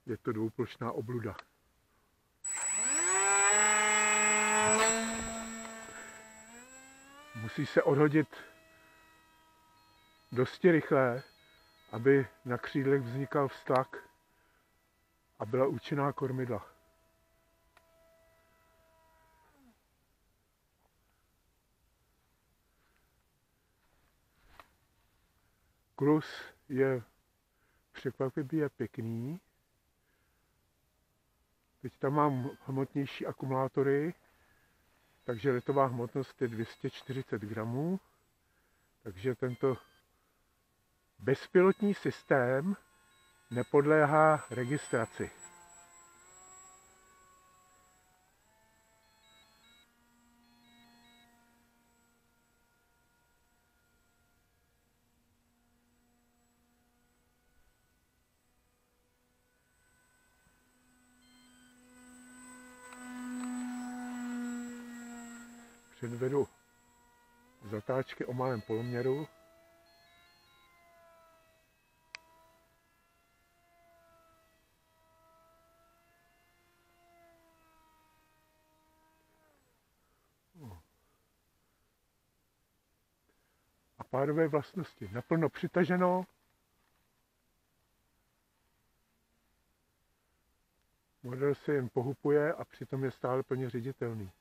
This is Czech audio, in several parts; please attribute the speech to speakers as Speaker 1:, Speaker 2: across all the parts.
Speaker 1: Je to dvouplošná obluda. Musí se odhodit dosti rychle, aby na křídlech vznikal vztek a byla účinná kormidla. Klus je překvapivě pěkný. Teď tam mám hmotnější akumulátory, takže letová hmotnost je 240 gramů. Takže tento bezpilotní systém nepodléhá registraci. Předvedu zatáčky o malém poloměru. A pádové vlastnosti naplno přitaženo. Model se jen pohupuje a přitom je stále plně ředitelný.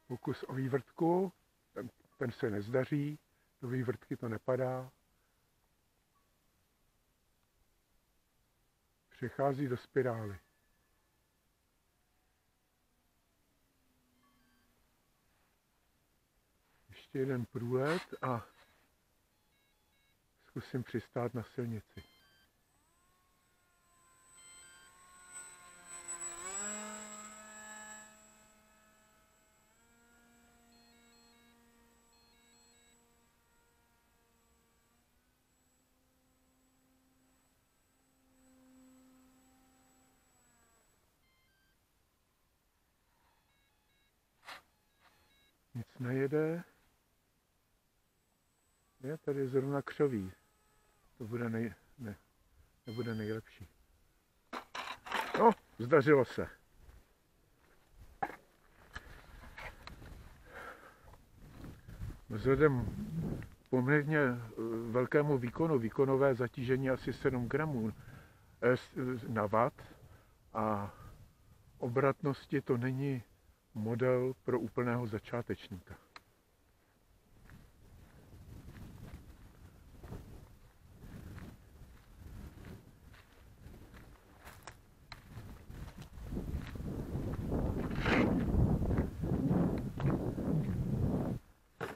Speaker 1: Pokus o vývrtku, ten se nezdaří, do vývrtky to nepadá. Přechází do spirály. Ještě jeden průlet a zkusím přistát na silnici. Nic nejede. Je tady zrovna křoví. To bude nebude nejlepší. No, zdařilo se. Vzhledem k poměrně velkému výkonu, výkonové zatížení asi 7 gramů na watt a obratnosti, to není model pro úplného začátečníka.